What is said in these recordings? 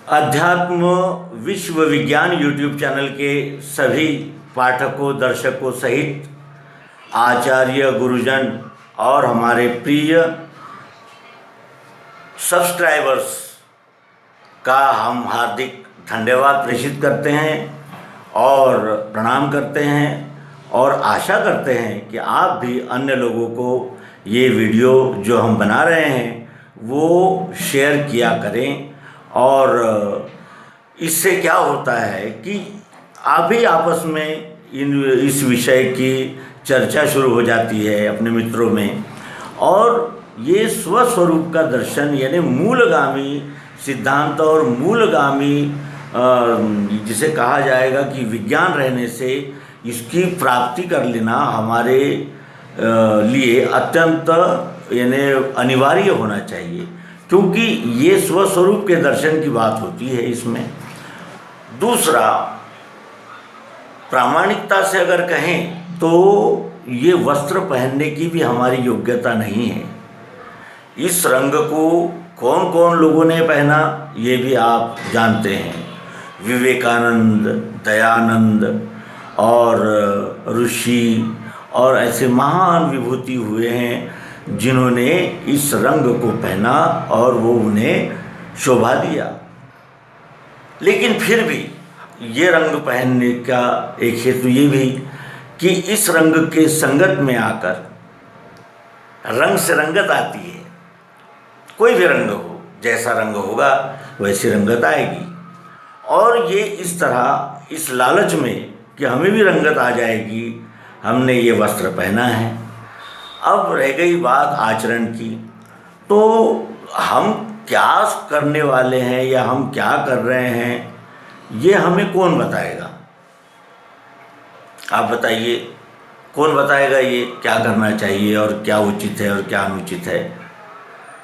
अध्यात्म विश्व विज्ञान यूट्यूब चैनल के सभी पाठकों, दर्शकों सहित आचार्य, गुरुजन और हमारे प्रिय सब्सक्राइबर्स का हम हार्दिक धन्यवाद प्रेषित करते हैं और प्रणाम करते हैं और आशा करते हैं कि आप भी अन्य लोगों को ये वीडियो जो हम बना रहे हैं वो शेयर किया करें। और इससे क्या होता है कि आप ही आपस में इस विषय की चर्चा शुरू हो जाती है अपने मित्रों में, और ये स्वस्वरूप का दर्शन यानी मूलगामी सिद्धांत और मूलगामी जिसे कहा जाएगा कि विज्ञान रहने से इसकी प्राप्ति कर लेना हमारे लिए अत्यंत यानी अनिवार्य होना चाहिए, क्योंकि ये स्वस्वरूप के दर्शन की बात होती है इसमें। दूसरा, प्रामाणिकता से अगर कहें तो ये वस्त्र पहनने की भी हमारी योग्यता नहीं है। इस रंग को कौन कौन लोगों ने पहना ये भी आप जानते हैं। विवेकानंद, दयानंद और ऋषि और ऐसे महान विभूति हुए हैं जिन्होंने इस रंग को पहना और वो उन्हें शोभा दिया। लेकिन फिर भी ये रंग पहनने का एक हेतु ये भी कि इस रंग के संगत में आकर रंग से रंगत आती है। कोई भी रंग हो, जैसा रंग होगा वैसी रंगत आएगी। और ये इस तरह इस लालच में कि हमें भी रंगत आ जाएगी, हमने ये वस्त्र पहना है। अब रह गई बात आचरण की, तो हम क्या करने वाले हैं या हम क्या कर रहे हैं ये हमें कौन बताएगा? आप बताइए, कौन बताएगा ये क्या करना चाहिए और क्या उचित है और क्या अनुचित है?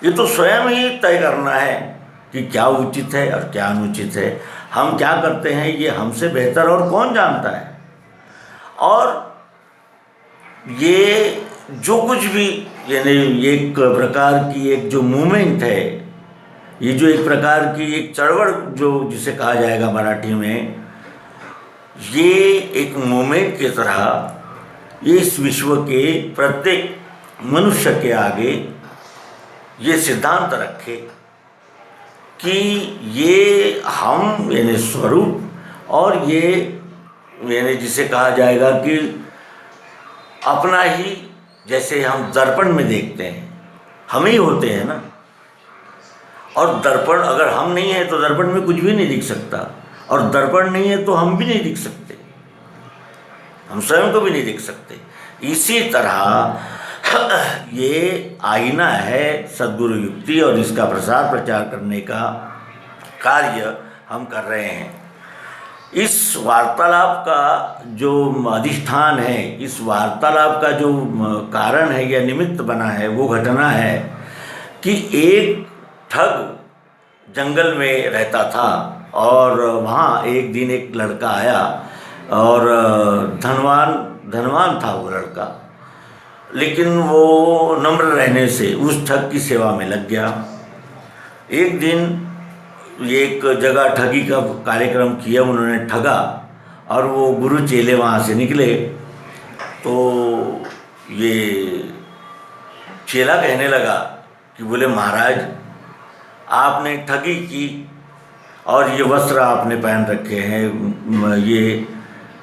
ये तो स्वयं ही तय करना है कि क्या उचित है और क्या अनुचित है। हम क्या करते हैं ये हमसे बेहतर और कौन जानता है। और ये जो कुछ भी यानी एक प्रकार की एक जो मूवमेंट है, ये जो एक प्रकार की एक चळवळ जो जिसे कहा जाएगा मराठी में, ये एक मूवमेंट की तरह ये इस विश्व के प्रत्येक मनुष्य के आगे ये सिद्धांत रखे कि ये हम यानी स्वरूप और ये यानी जिसे कहा जाएगा कि अपना ही, जैसे हम दर्पण में देखते हैं, हम ही होते हैं ना। और दर्पण अगर हम नहीं है तो दर्पण में कुछ भी नहीं दिख सकता, और दर्पण नहीं है तो हम भी नहीं दिख सकते, हम स्वयं को भी नहीं दिख सकते। इसी तरह ये आईना है सद्गुरु युक्ति, और इसका प्रसार प्रचार करने का कार्य हम कर रहे हैं। इस वार्तालाप का जो अधिष्ठान है, इस वार्तालाप का जो कारण है या निमित्त बना है, वो घटना है कि एक ठग जंगल में रहता था और वहाँ एक दिन एक लड़का आया और धनवान था वो लड़का, लेकिन वो नम्र रहने से उस ठग की सेवा में लग गया। एक दिन एक जगह ठगी का कार्यक्रम किया उन्होंने, ठगा, और वो गुरु चेले वहाँ से निकले तो ये चेला कहने लगा कि बोले महाराज आपने ठगी की और ये वस्त्र आपने पहन रखे हैं, ये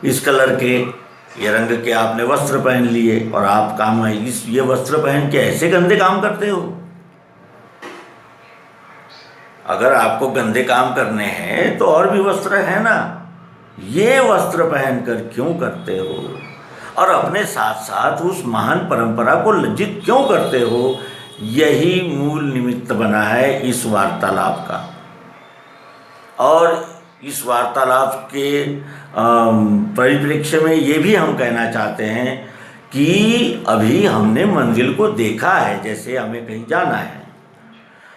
इस कलर के, ये रंग के आपने वस्त्र पहन लिए और आप काम ये वस्त्र पहन के ऐसे गंदे काम करते हो। अगर आपको गंदे काम करने हैं तो और भी वस्त्र है ना, ये वस्त्र पहनकर क्यों करते हो? और अपने साथ साथ उस महान परंपरा को लज्जित क्यों करते हो? यही मूल निमित्त बना है इस वार्तालाप का। और इस वार्तालाप के परिप्रेक्ष्य में ये भी हम कहना चाहते हैं कि अभी हमने मंजिल को देखा है, जैसे हमें कहीं जाना है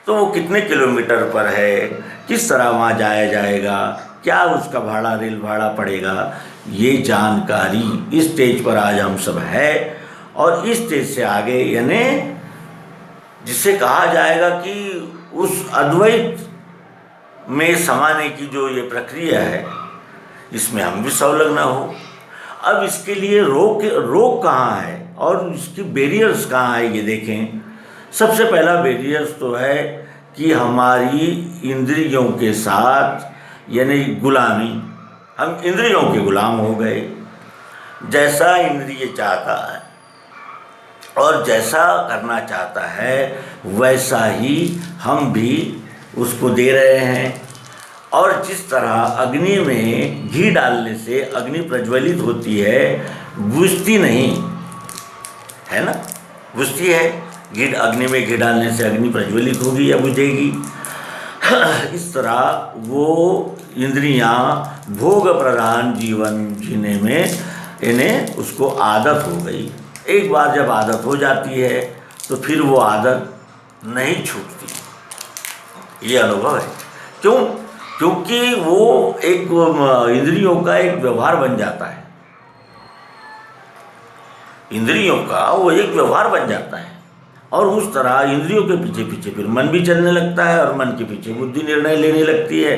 तो वो कितने किलोमीटर पर है, किस तरह वहाँ जाया जाएगा, क्या उसका भाड़ा, रेल भाड़ा पड़ेगा, ये जानकारी इस स्टेज पर आज हम सब है। और इस स्टेज से आगे यानी जिसे कहा जाएगा कि उस अद्वैत में समाने की जो ये प्रक्रिया है, इसमें हम भी संलग्न हो। अब इसके लिए रोक कहाँ है और इसकी बैरियर्स कहाँ है, ये देखें। सबसे पहला बैरियर्स तो है कि हमारी इंद्रियों के साथ यानी गुलामी, हम इंद्रियों के गुलाम हो गए। जैसा इंद्रिय चाहता है और जैसा करना चाहता है वैसा ही हम भी उसको दे रहे हैं। और जिस तरह अग्नि में घी डालने से अग्नि प्रज्वलित होती है, बुझती नहीं है ना, बुझती है। अग्नि में घी डालने से अग्नि प्रज्वलित होगी या बुझेगी। इस तरह वो इंद्रियां भोग प्रधान जीवन जीने में इन्हें उसको आदत हो गई। एक बार जब आदत हो जाती है तो फिर वो आदत नहीं छूटती, ये अनुभव है। क्यों? क्योंकि वो एक इंद्रियों का एक व्यवहार बन जाता है, इंद्रियों का वो एक व्यवहार बन जाता है। और उस तरह इंद्रियों के पीछे पीछे फिर मन भी चलने लगता है और मन के पीछे बुद्धि निर्णय लेने लगती है।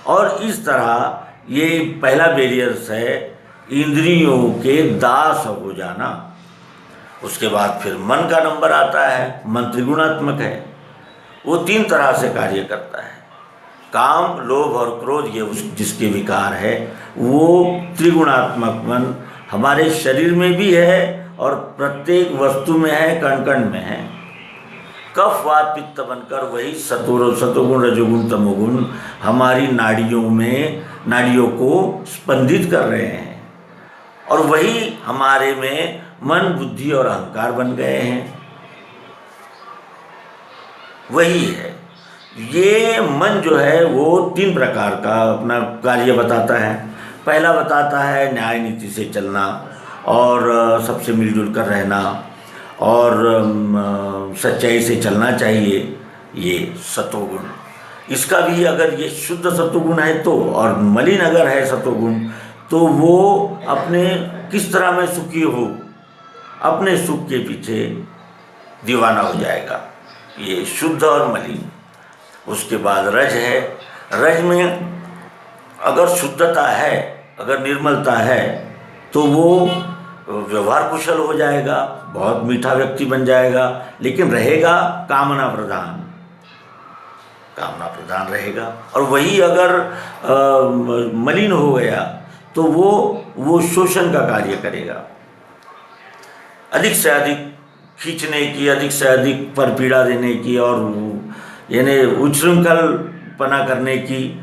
और इस तरह ये पहला बैरियर्स है, इंद्रियों के दास हो जाना। उसके बाद फिर मन का नंबर आता है। मन त्रिगुणात्मक है, वो 3 तरह से कार्य करता है। काम, लोभ और क्रोध, ये जिसके विकार है, वो त्रिगुणात्मक मन हमारे शरीर में भी है और प्रत्येक वस्तु में है, कण कण में है। कफ वात पित्त बनकर वही सतोगुण रजोगुण तमोगुण हमारी नाड़ियों को स्पंदित कर रहे हैं। और वही हमारे में मन, बुद्धि और अहंकार बन गए हैं। वही है। ये मन जो है वो 3 प्रकार का अपना कार्य बताता है। पहला बताता है न्याय नीति से चलना और सबसे मिलजुल कर रहना और सच्चाई से चलना चाहिए, ये सतोगुण। इसका भी अगर ये शुद्ध सतोगुण है तो, और मलिन अगर है सतोगुण, तो वो अपने किस तरह में सुखी हो, अपने सुख के पीछे दीवाना हो जाएगा, ये शुद्ध और मलिन। उसके बाद रज है। रज में अगर शुद्धता है, अगर निर्मलता है, तो वो व्यवहार कुशल हो जाएगा, बहुत मीठा व्यक्ति बन जाएगा, लेकिन रहेगा कामना प्रधान रहेगा। और वही अगर मलिन हो गया तो वो शोषण का कार्य करेगा, अधिक से अधिक खींचने की, अधिक से अधिक पर पीड़ा देने की और यानी उच्छृंखलपना करने की।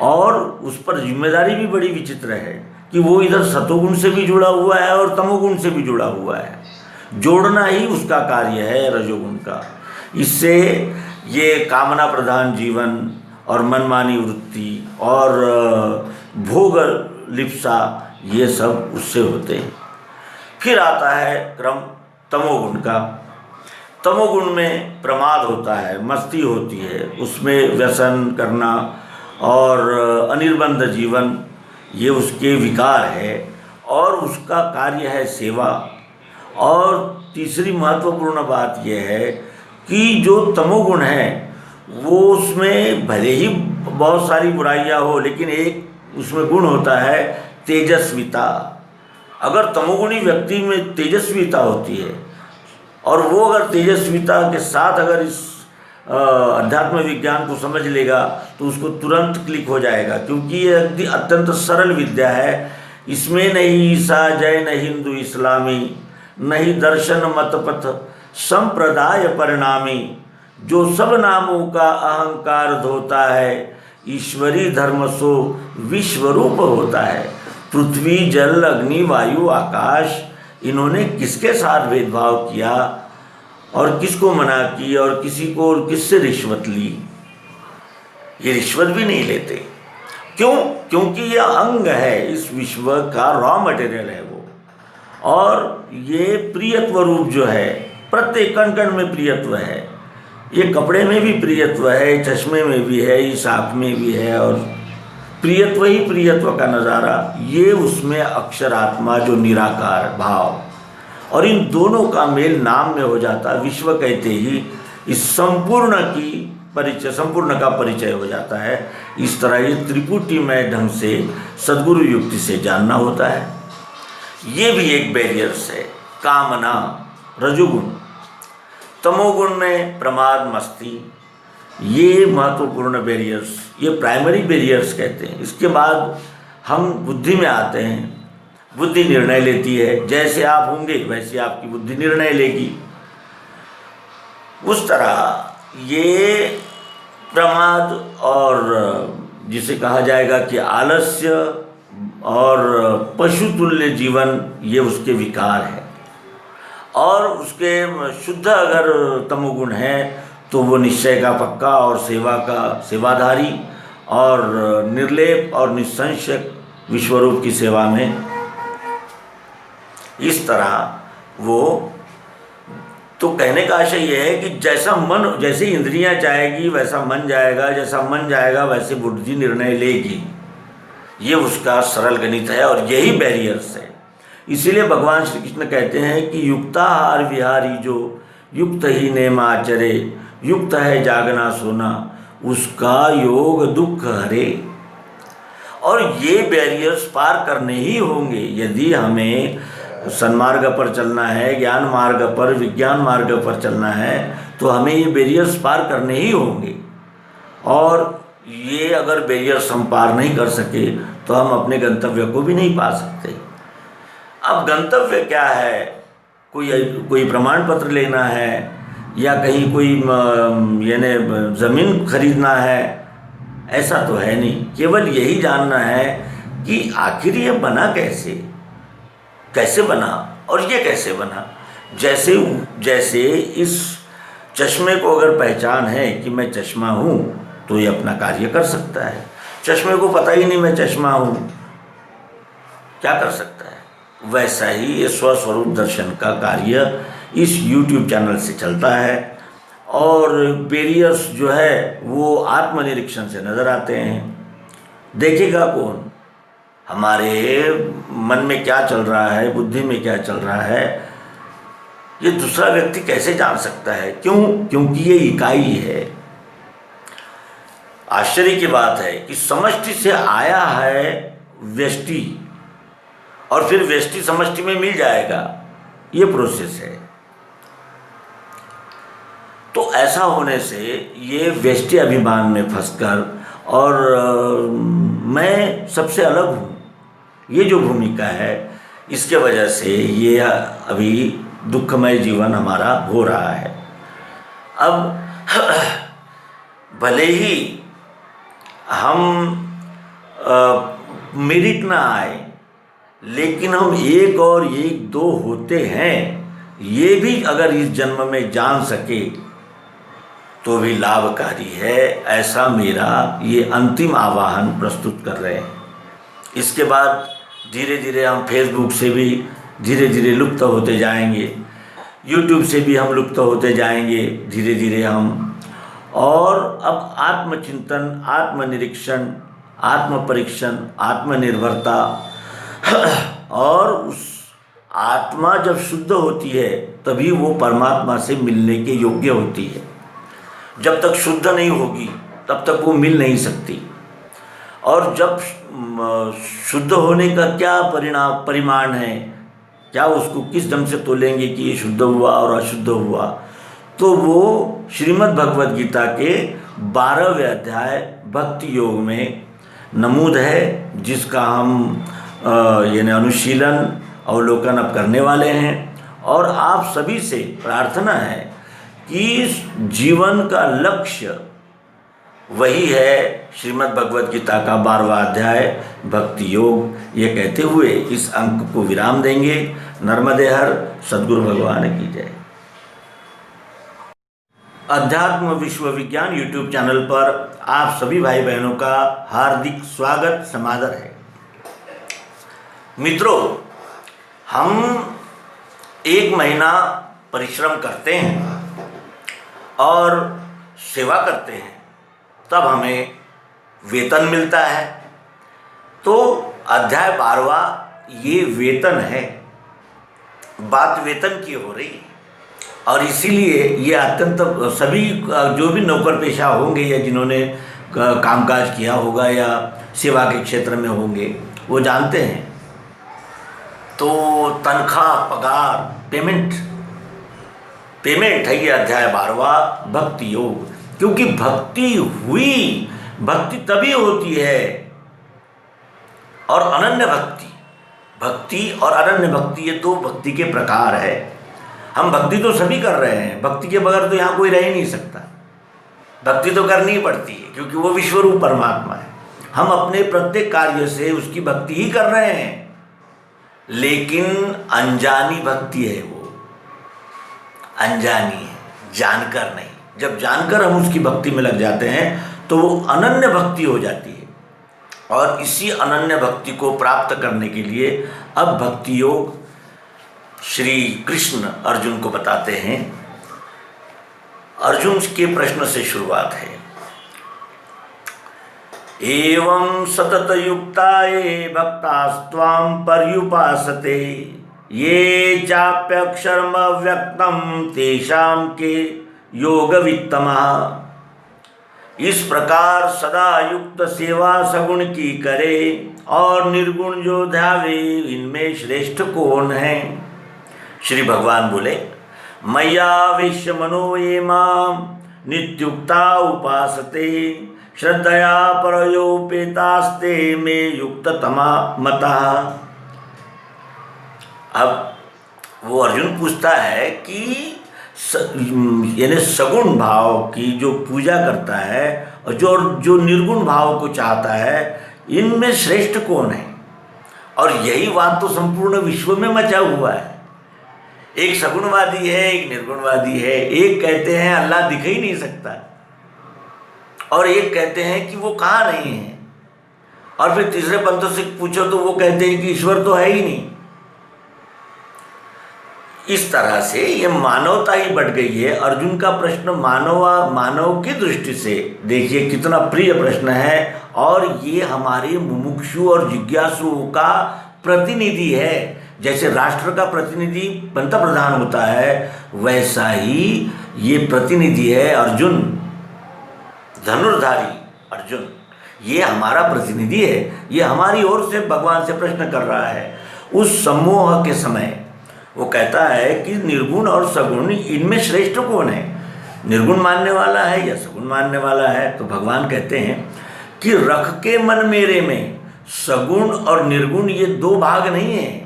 और उस पर जिम्मेदारी भी बड़ी विचित्र है कि वो इधर सतोगुण से भी जुड़ा हुआ है और तमोगुण से भी जुड़ा हुआ है। जोड़ना ही उसका कार्य है रजोगुण का। इससे ये कामना प्रधान जीवन और मनमानी वृत्ति और भोग लिप्सा, ये सब उससे होते हैं। फिर आता है क्रम तमोगुण का। तमोगुण में प्रमाद होता है, मस्ती होती है, उसमें व्यसन करना और अनिर्बंध जीवन, ये उसके विकार है और उसका कार्य है सेवा। और तीसरी महत्वपूर्ण बात यह है कि जो तमोगुण है वो उसमें भले ही बहुत सारी बुराइयां हो, लेकिन एक उसमें गुण होता है तेजस्विता। अगर तमोगुणी व्यक्ति में तेजस्विता होती है और वो अगर तेजस्विता के साथ अगर इस अध्यात्म विज्ञान को समझ लेगा तो उसको तुरंत क्लिक हो जाएगा, क्योंकि ये अत्यंत सरल विद्या है। इसमें नहीं ईसा जय, न हिंदू इस्लामी, नहीं दर्शन मतपथ संप्रदाय परिणामी, जो सब नामों का अहंकार धोता है, ईश्वरी धर्म सो विश्वरूप होता है। पृथ्वी, जल, अग्नि, वायु, आकाश, इन्होंने किसके साथ भेदभाव किया और किसको मना की और किसी को और किससे रिश्वत ली? ये रिश्वत भी नहीं लेते। क्यों? क्योंकि ये अंग है, इस विश्व का रॉ मटेरियल है वो। और ये प्रियत्व रूप जो है, प्रत्येक कण कण में प्रियत्व है। ये कपड़े में भी प्रियत्व है, चश्मे में भी है, इस आँख में भी है। और प्रियत्व ही प्रियत्व का नज़ारा, ये उसमें अक्षरात्मा जो निराकार भाव, और इन दोनों का मेल नाम में हो जाता। विश्व कहते ही इस संपूर्ण की परिचय, संपूर्ण का परिचय हो जाता है। इस तरह ये त्रिपुटीमय ढंग से सद्गुरु युक्ति से जानना होता है। ये भी एक बैरियर्स है। कामना रजोगुण, तमोगुण में प्रमाद मस्ती, ये महत्वपूर्ण बैरियर्स, ये प्राइमरी बैरियर्स कहते हैं। इसके बाद हम बुद्धि में आते हैं। बुद्धि निर्णय लेती है, जैसे आप होंगे वैसे आपकी बुद्धि निर्णय लेगी। उस तरह ये प्रमाद और जिसे कहा जाएगा कि आलस्य और पशुतुल्य जीवन, ये उसके विकार है। और उसके शुद्ध अगर तमोगुण है तो वो निश्चय का पक्का और सेवा का सेवाधारी और निर्लेप और निसंशय विश्वरूप की सेवा में, इस तरह वो, तो कहने का आशय यह है कि जैसा मन, जैसे इंद्रियां चाहेगी वैसा मन जाएगा, जैसा मन जाएगा वैसे बुद्धि निर्णय लेगी। ये उसका सरल गणित है और यही बैरियर्स है। इसीलिए भगवान श्री कृष्ण कहते हैं कि युक्ताहार विहारी जो युक्त ही नेम आचरे, युक्त है जागना सोना, उसका योग दुख हरे। और ये बैरियर्स पार करने ही होंगे यदि हमें सन्मार्ग पर चलना है, ज्ञान मार्ग पर, विज्ञान मार्ग पर चलना है, तो हमें ये बैरियर्स पार करने ही होंगे। और ये अगर बैरियर्स हम पार नहीं कर सके तो हम अपने गंतव्य को भी नहीं पा सकते। अब गंतव्य क्या है? कोई प्रमाण पत्र लेना है या कहीं कोई यानी ज़मीन खरीदना है, ऐसा तो है नहीं। केवल यही जानना है कि आखिर ये बना कैसे बना और ये कैसे बना। जैसे इस चश्मे को अगर पहचान है कि मैं चश्मा हूँ तो ये अपना कार्य कर सकता है। चश्मे को पता ही नहीं मैं चश्मा हूँ, क्या कर सकता है? वैसा ही ये स्वस्वरूप दर्शन का कार्य इस YouTube चैनल से चलता है। और बैरियर्स जो है वो आत्मनिरीक्षण से नज़र आते हैं। देखेगा कौन? हमारे मन में क्या चल रहा है, बुद्धि में क्या चल रहा है, ये दूसरा व्यक्ति कैसे जान सकता है? क्यों? क्योंकि ये इकाई है। आश्चर्य की बात है कि समष्टि से आया है व्यष्टि और फिर व्यष्टि समष्टि में मिल जाएगा, ये प्रोसेस है। तो ऐसा होने से ये व्यष्टि अभिमान में फंसकर और मैं सबसे अलग हूँ, ये जो भूमिका है, इसके वजह से ये अभी दुखमय जीवन हमारा हो रहा है। अब भले ही हम मेरिट ना आए, लेकिन हम एक और एक दो होते हैं, ये भी अगर इस जन्म में जान सके तो भी लाभकारी है। ऐसा मेरा ये अंतिम आवाहन प्रस्तुत कर रहे हैं। इसके बाद धीरे धीरे हम फेसबुक से भी धीरे धीरे लुप्त होते जाएंगे, यूट्यूब से भी हम लुप्त होते जाएंगे धीरे धीरे हम। और अब आत्मचिंतन, आत्मनिरीक्षण, आत्मपरीक्षण, आत्मनिर्भरता और उस आत्मा जब शुद्ध होती है तभी वो परमात्मा से मिलने के योग्य होती है। जब तक शुद्ध नहीं होगी तब तक वो मिल नहीं सकती। और जब शुद्ध होने का क्या परिमाण है, क्या उसको किस ढंग से तोलेंगे कि ये शुद्ध हुआ और अशुद्ध हुआ, तो वो श्रीमद् भगवद गीता के 12वें अध्याय भक्ति योग में नमूद है, जिसका हम यानी अनुशीलन अवलोकन अब करने वाले हैं। और आप सभी से प्रार्थना है कि जीवन का लक्ष्य वही है श्रीमद् भगवद गीता का 12वां अध्याय भक्ति योग। ये कहते हुए इस अंक को विराम देंगे। नर्मदे हर सद्गुरु भगवान की जय। अध्यात्म विश्व विज्ञान यूट्यूब चैनल पर आप सभी भाई बहनों का हार्दिक स्वागत समादर है। मित्रों, हम 1 महीना परिश्रम करते हैं और सेवा करते हैं, तब हमें वेतन मिलता है। तो अध्याय 12वां ये वेतन है। बात वेतन की हो रही है। और इसीलिए ये अत्यंत सभी जो भी नौकर पेशा होंगे या जिन्होंने कामकाज किया होगा या सेवा के क्षेत्र में होंगे वो जानते हैं। तो तनख्वाह, पगार, पेमेंट है ये अध्याय 12वां भक्ति योग। क्योंकि भक्ति हुई, भक्ति तभी होती है। और अनन्य भक्ति और अनन्य भक्ति ये दो भक्ति के प्रकार है। हम भक्ति तो सभी कर रहे हैं, भक्ति के बगैर तो यहाँ कोई रह ही नहीं सकता। भक्ति तो करनी ही पड़ती है क्योंकि वो विश्वरूप परमात्मा है। हम अपने प्रत्येक कार्य से उसकी भक्ति ही कर रहे हैं, लेकिन अनजानी भक्ति है, वो अनजानी है, जानकर नहीं। जब जानकर हम उसकी भक्ति में लग जाते हैं तो वो अनन्य भक्ति हो जाती है। और इसी अनन्य भक्ति को प्राप्त करने के लिए अब भक्ति योग श्री कृष्ण अर्जुन को बताते हैं। अर्जुन के प्रश्न से शुरुआत है। एवं सतत युक्ताये भक्तास्त्वां पर्युपासते ये चाप्यक्षरम व्यक्तम तेषां के योगवित्तमः। इस प्रकार सदा युक्त सेवा सगुण की करे और निर्गुण जो ध्यावे, इनमें श्रेष्ठ कौन है? श्री भगवान बोले, मय्यावेश्य मनो ये मां नित्युक्ता उपासते श्रद्धया परयोपेतास्ते में युक्ततमा मतः। अब वो अर्जुन पूछता है कि यानी सगुण भाव की जो पूजा करता है और जो निर्गुण भाव को चाहता है, इनमें श्रेष्ठ कौन है? और यही बात तो संपूर्ण विश्व में मचा हुआ है। एक सगुणवादी है, एक निर्गुणवादी है। एक कहते हैं अल्लाह दिख ही नहीं सकता और एक कहते हैं कि वो कहाँ नहीं है। और फिर तीसरे पंथों से पूछो तो वो कहते हैं कि ईश्वर तो है ही नहीं। इस तरह से ये मानवता ही बढ़ गई है। अर्जुन का प्रश्न मानव की दृष्टि से देखिए कितना प्रिय प्रश्न है। और ये हमारे मुमुक्षु और जिज्ञासुओं का प्रतिनिधि है। जैसे राष्ट्र का प्रतिनिधि पंतप्रधान होता है, वैसा ही ये प्रतिनिधि है अर्जुन, धनुर्धारी अर्जुन। ये हमारा प्रतिनिधि है। ये हमारी ओर से भगवान से प्रश्न कर रहा है। उस सम्मोह के समय वो कहता है कि निर्गुण और सगुण, इनमें श्रेष्ठ कौन है? निर्गुण मानने वाला है या सगुण मानने वाला है? तो भगवान कहते हैं कि रख के मन मेरे में सगुण और निर्गुण ये दो भाग नहीं है।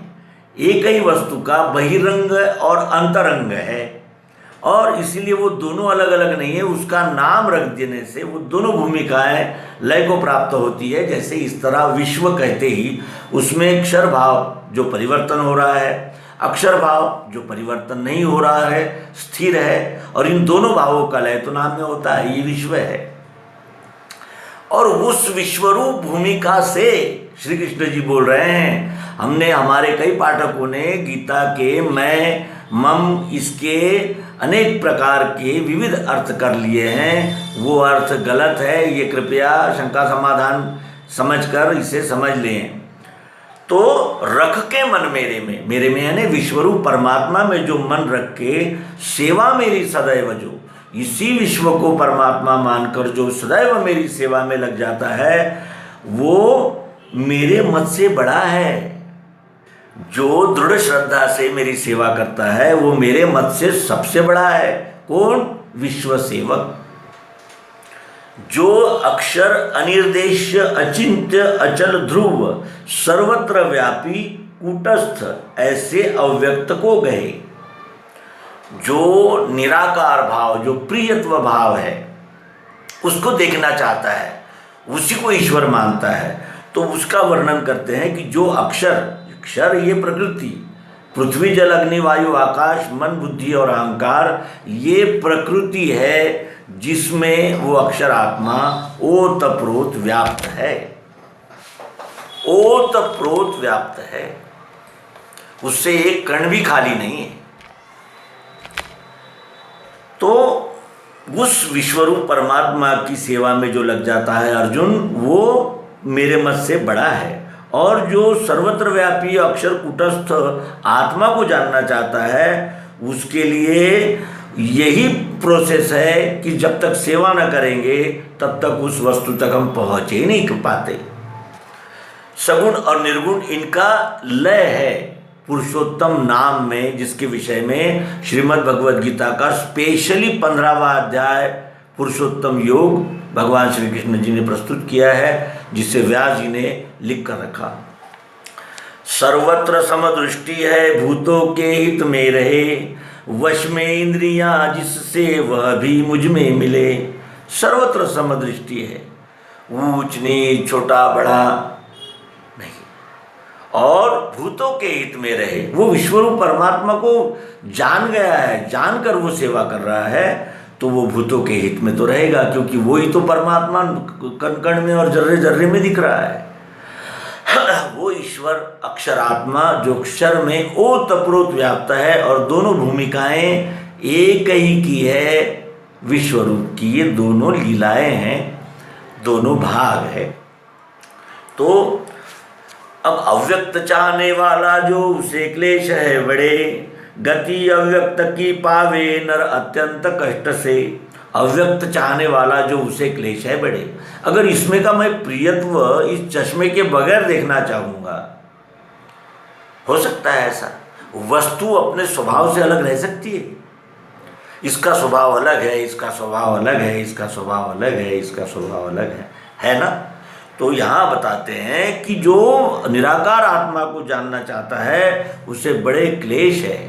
एक ही वस्तु का बहिरंग और अंतरंग है और इसीलिए वो दोनों अलग अलग नहीं है। उसका नाम रख देने से वो दोनों भूमिकाएं लय को प्राप्त होती है। जैसे इस तरह विश्व कहते ही उसमें क्षर भाव जो परिवर्तन हो रहा है, अक्षर भाव जो परिवर्तन नहीं हो रहा है, स्थिर है। और इन दोनों भावों का लय तो नाम में होता है, ये विश्व है। और उस विश्वरूप भूमिका से श्री कृष्ण जी बोल रहे हैं। हमने, हमारे कई पाठकों ने गीता के मैं मम इसके अनेक प्रकार के विविध अर्थ कर लिए हैं। वो अर्थ गलत है, ये कृपया शंका समाधान समझकर इसे समझ लें। तो रख के मन मेरे में यानी विश्वरूप परमात्मा में जो मन रख के सेवा मेरी सदैव, जो इसी विश्व को परमात्मा मानकर जो सदैव मेरी सेवा में लग जाता है, वो मेरे मत से बड़ा है। जो दृढ़ श्रद्धा से मेरी सेवा करता है वो मेरे मत से सबसे बड़ा है। कौन? विश्व सेवक। जो अक्षर अनिर्देश्य अचिंत्य अचल ध्रुव सर्वत्र व्यापी कूटस्थ ऐसे अव्यक्त को गए। जो निराकार भाव, जो प्रियत्व भाव है, उसको देखना चाहता है, उसी को ईश्वर मानता है। तो उसका वर्णन करते हैं कि जो अक्षर ये प्रकृति, पृथ्वी जल अग्नि वायु आकाश मन बुद्धि और अहंकार, ये प्रकृति है जिसमें वो अक्षर आत्मा ओतप्रोत व्याप्त है। ओतप्रोत व्याप्त है, उससे एक कण भी खाली नहीं है। तो उस विश्वरूप परमात्मा की सेवा में जो लग जाता है अर्जुन, वो मेरे मत से बड़ा है। और जो सर्वत्र व्यापी अक्षर कूटस्थ आत्मा को जानना चाहता है, उसके लिए यही प्रोसेस है कि जब तक सेवा न करेंगे तब तक उस वस्तु तक हम पहुँच ही नहीं पाते। सगुण और निर्गुण इनका लय है पुरुषोत्तम नाम में, जिसके विषय में श्रीमद् भगवद गीता का स्पेशली 15वां अध्याय पुरुषोत्तम योग भगवान श्री कृष्ण जी ने प्रस्तुत किया है, जिसे व्यास जी ने लिख कर रखा। सर्वत्र समदृष्टि है, भूतों के हित में रहे, वश में इंद्रियां जिससे वह भी मुझ में मिले। सर्वत्र समदृष्टि है, ऊंच नीच छोटा बड़ा नहीं, और भूतों के हित में रहे। वो विश्वरूप परमात्मा को जान गया है, जानकर वो सेवा कर रहा है, तो वो भूतों के हित में तो रहेगा, क्योंकि वो ही तो परमात्मा कण कण में और जर्रे जर्रे में दिख रहा है। वो ईश्वर अक्षरात्मा जो अक्षर में ओतप्रोत व्याप्त है, और दोनों भूमिकाएं एक ही की है विश्वरूप की। ये दोनों लीलाएं हैं, दोनों भाग है। तो अब अव्यक्त चाहने वाला जो उसे क्लेश है बड़े, गति अव्यक्त की पावे नर अत्यंत कष्ट से। अव्यक्त चाहने वाला जो उसे क्लेश है बड़े। अगर इसमें का मैं प्रियत्व इस चश्मे के बगैर देखना चाहूँगा, हो सकता है ऐसा? वस्तु अपने स्वभाव से अलग रह सकती है। इसका स्वभाव अलग है, इसका स्वभाव अलग है, इसका स्वभाव अलग है, इसका स्वभाव अलग है ना? तो यहाँ बताते हैं कि जो निराकार आत्मा को जानना चाहता है उसे बड़े क्लेश है,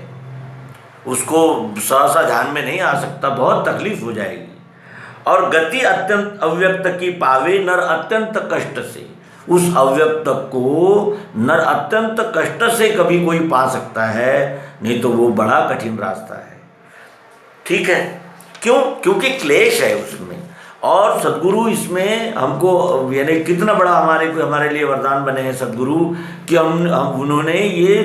उसको सहसा ध्यान में नहीं आ सकता, बहुत तकलीफ हो जाएगी। और गति अत्यंत अव्यक्त की पावे नर अत्यंत कष्ट से। उस अव्यक्त को नर अत्यंत कष्ट से कभी कोई पा सकता है, नहीं तो वो बड़ा कठिन रास्ता है। ठीक है, क्यों? क्योंकि क्लेश है उसमें। और सद्गुरु इसमें हमको, यानी कितना बड़ा हमारे लिए वरदान बने हैं सद्गुरु कि हम उन्होंने ये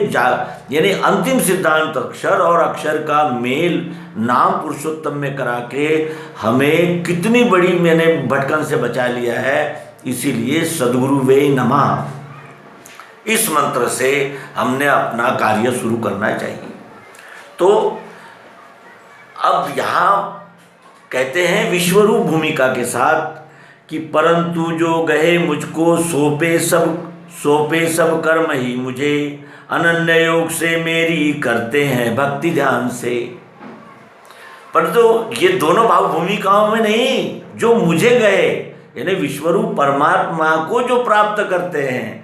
यानी अंतिम सिद्धांत अक्षर और अक्षर का मेल नाम पुरुषोत्तम में करा के हमें कितनी बड़ी मैंने भटकन से बचा लिया है। इसीलिए सद्गुरु वे नमः इस मंत्र से हमने अपना कार्य शुरू करना चाहिए। तो अब यहाँ कहते हैं विश्वरूप भूमिका के साथ कि परंतु जो गए मुझको सौंपे सब कर्म ही मुझे, अनन्य योग से मेरी करते हैं भक्ति ध्यान से। परंतु ये दोनों भाव भूमिकाओं में नहीं, जो मुझे गए यानी विश्वरूप परमात्मा को जो प्राप्त करते हैं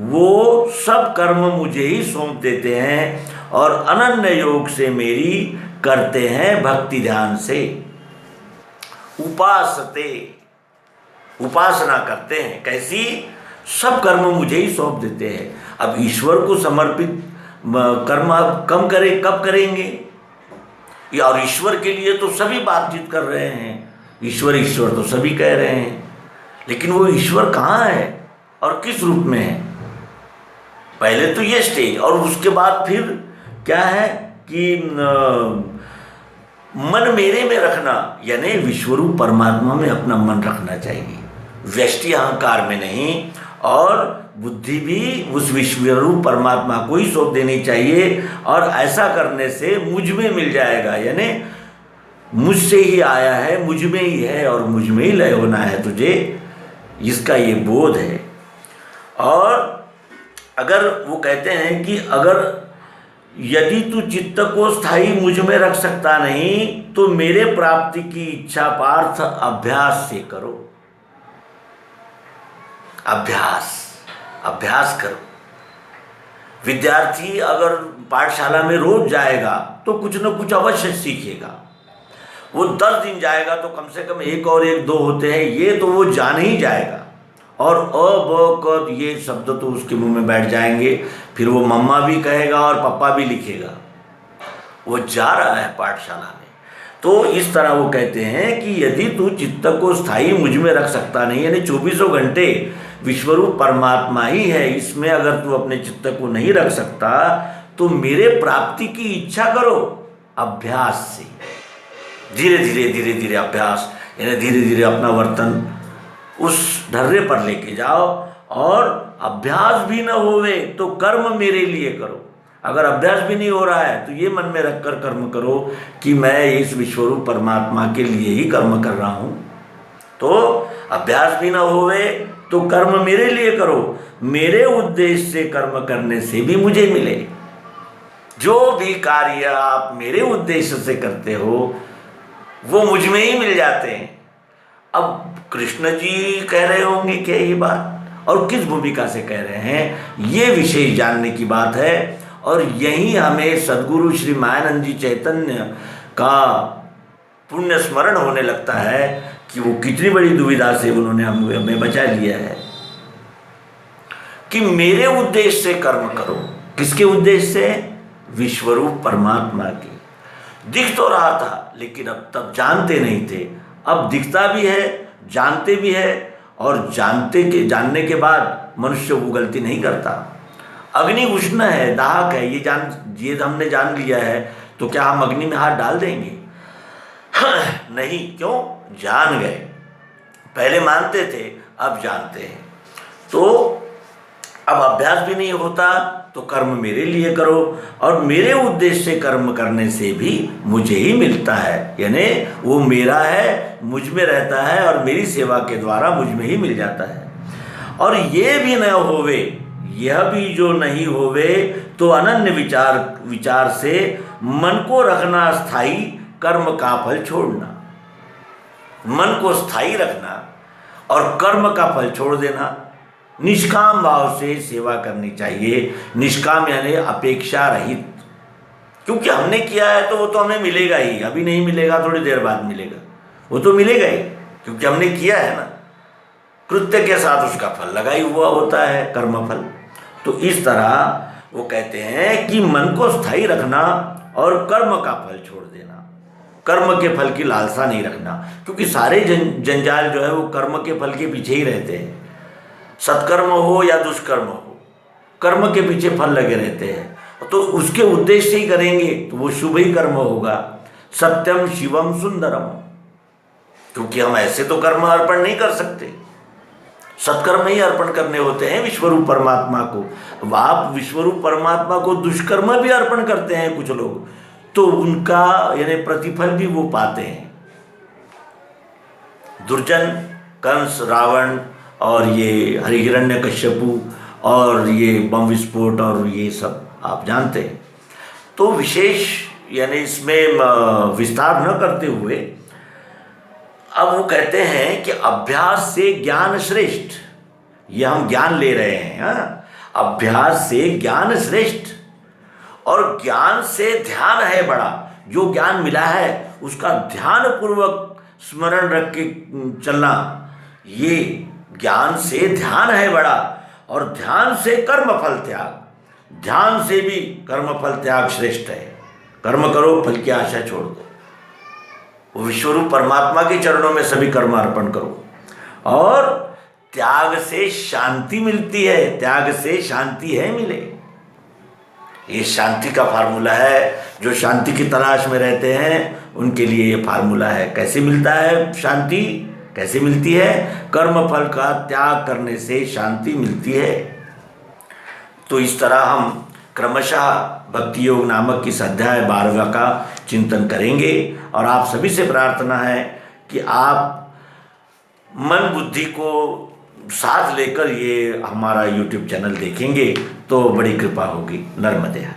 वो सब कर्म मुझे ही सौंप देते हैं, और अनन्य योग से मेरी करते हैं भक्ति ध्यान से। उपासते, उपासना करते हैं। कैसी? सब कर्म मुझे ही सौंप देते हैं। अब ईश्वर को समर्पित कर्म कम करें, कब करेंगे? और ईश्वर के लिए तो सभी बातचीत कर रहे हैं, ईश्वर ईश्वर तो सभी कह रहे हैं, लेकिन वो ईश्वर कहाँ है और किस रूप में है? पहले तो ये स्टेज, और उसके बाद फिर क्या है कि मन मेरे में रखना, यानी विश्वरूप परमात्मा में अपना मन रखना चाहिए, व्यष्टि अहंकार में नहीं। और बुद्धि भी उस विश्वरूप परमात्मा को ही सौंप देनी चाहिए, और ऐसा करने से मुझ में मिल जाएगा, यानी मुझसे ही आया है, मुझ में ही है और मुझ में ही लय होना है तुझे, इसका ये बोध है। और अगर वो कहते हैं कि अगर यदि तू चित्त को स्थायी मुझ में रख सकता नहीं तो मेरे प्राप्ति की इच्छा पार्थ अभ्यास से करो। अभ्यास करो। विद्यार्थी अगर पाठशाला में रोज जाएगा तो कुछ न कुछ अवश्य सीखेगा। वो 10 दिन जाएगा तो कम से कम 1 और 1 2 होते हैं, ये तो वो जान ही जाएगा। और अ ब क ये शब्द तो उसके मुंह में बैठ जाएंगे, फिर वो मम्मा भी कहेगा और पापा भी लिखेगा। वो जा रहा है पाठशाला में। तो इस तरह वो कहते हैं कि यदि तू चित्त को स्थायी मुझ में रख सकता नहीं, यानी 24 घंटे विश्वरूप परमात्मा ही है, इसमें अगर तू अपने चित्त को नहीं रख सकता तो मेरे प्राप्ति की इच्छा करो अभ्यास से। धीरे धीरे अभ्यास, यानी धीरे धीरे अपना वर्तन उस ढर्रे पर लेके जाओ। और अभ्यास भी न होवे तो कर्म मेरे लिए करो। अगर अभ्यास भी नहीं हो रहा है तो ये मन में रखकर कर्म करो कि मैं इस विश्वरूप परमात्मा के लिए ही कर्म कर रहा हूँ। तो अभ्यास भी ना होवे तो कर्म मेरे लिए करो, मेरे उद्देश्य से कर्म करने से भी मुझे मिले। जो भी कार्य आप मेरे उद्देश्य से करते हो वो मुझ में ही मिल जाते हैं। अब कृष्ण जी कह रहे होंगे क्या ये बात, और किस भूमिका से कह रहे हैं, ये विशेष जानने की बात है। और यही हमें सद्गुरु श्री मायानंद जी चैतन्य का पुण्य स्मरण होने लगता है कि वो कितनी बड़ी दुविधा से उन्होंने हमें बचा लिया है कि मेरे उद्देश्य से कर्म करो। किसके उद्देश्य से? विश्वरूप परमात्मा की। दिख तो रहा था लेकिन अब तब जानते नहीं थे, अब दिखता भी है, जानते भी है, और जानने के बाद मनुष्य वो गलती नहीं करता। अग्नि उष्ण है, दाहक है, ये हमने जान लिया है, तो क्या हम अग्नि में हाथ डाल देंगे? नहीं। क्यों? जान गए। पहले मानते थे, अब जानते हैं। तो अब अभ्यास भी नहीं होता तो कर्म मेरे लिए करो, और मेरे उद्देश्य से कर्म करने से भी मुझे ही मिलता है, यानी वो मेरा है, मुझ में रहता है, और मेरी सेवा के द्वारा मुझ में ही मिल जाता है। और ये भी न होवे, यह भी जो नहीं होवे, तो अनन्य विचार से मन को रखना स्थायी, कर्म का फल छोड़ना। मन को स्थायी रखना और कर्म का फल छोड़ देना। निष्काम भाव से सेवा करनी चाहिए, निष्काम यानी अपेक्षा रहित, क्योंकि हमने किया है तो वो तो हमें मिलेगा ही। अभी नहीं मिलेगा, थोड़ी देर बाद मिलेगा, वो तो मिलेगा ही, क्योंकि हमने किया है ना। कृत्य के साथ उसका फल लगा ही हुआ होता है, कर्म फल। तो इस तरह वो कहते हैं कि मन को स्थायी रखना और कर्म का फल छोड़ देना, कर्म के फल की लालसा नहीं रखना, क्योंकि सारे जंजाल जो है वो कर्म के फल के पीछे ही रहते हैं। सत्कर्म हो या दुष्कर्म हो, कर्म के पीछे फल लगे रहते हैं। तो उसके उद्देश्य से ही करेंगे तो वो शुभ ही कर्म होगा। सत्यम शिवम सुंदरम, क्योंकि हम ऐसे तो कर्म अर्पण नहीं कर सकते, सत्कर्म ही अर्पण करने होते हैं विश्वरूप परमात्मा को। आप विश्वरूप परमात्मा को दुष्कर्म भी अर्पण करते हैं कुछ लोग, तो उनका यानी प्रतिफल भी वो पाते हैं। दुर्जन, कंस, रावण और ये हरिहिरण्यकश्यपु और ये बम विस्फोट और ये सब आप जानते हैं। तो विशेष यानी इसमें विस्तार न करते हुए अब वो कहते हैं कि अभ्यास से ज्ञान श्रेष्ठ। ये हम ज्ञान ले रहे हैं, हाँ? अभ्यास से ज्ञान श्रेष्ठ, और ज्ञान से ध्यान है बड़ा। जो ज्ञान मिला है उसका ध्यान पूर्वक स्मरण रख के चलना, ये ज्ञान से ध्यान है बड़ा। और ध्यान से कर्म फल त्याग, ध्यान से भी कर्म फल त्याग श्रेष्ठ है। कर्म करो, फल की आशा छोड़ दो, वो विश्वरूप परमात्मा के चरणों में सभी कर्म अर्पण करो। और त्याग से शांति मिलती है, त्याग से शांति है मिले। ये शांति का फार्मूला है। जो शांति की तलाश में रहते हैं उनके लिए ये फार्मूला है। कैसे मिलता है शांति? कैसे मिलती है? कर्म फल का त्याग करने से शांति मिलती है। तो इस तरह हम क्रमशः भक्ति योग नामक इस अध्याय 12 का चिंतन करेंगे। और आप सभी से प्रार्थना है कि आप मन बुद्धि को साथ लेकर ये हमारा YouTube चैनल देखेंगे तो बड़ी कृपा होगी। नर्मदे।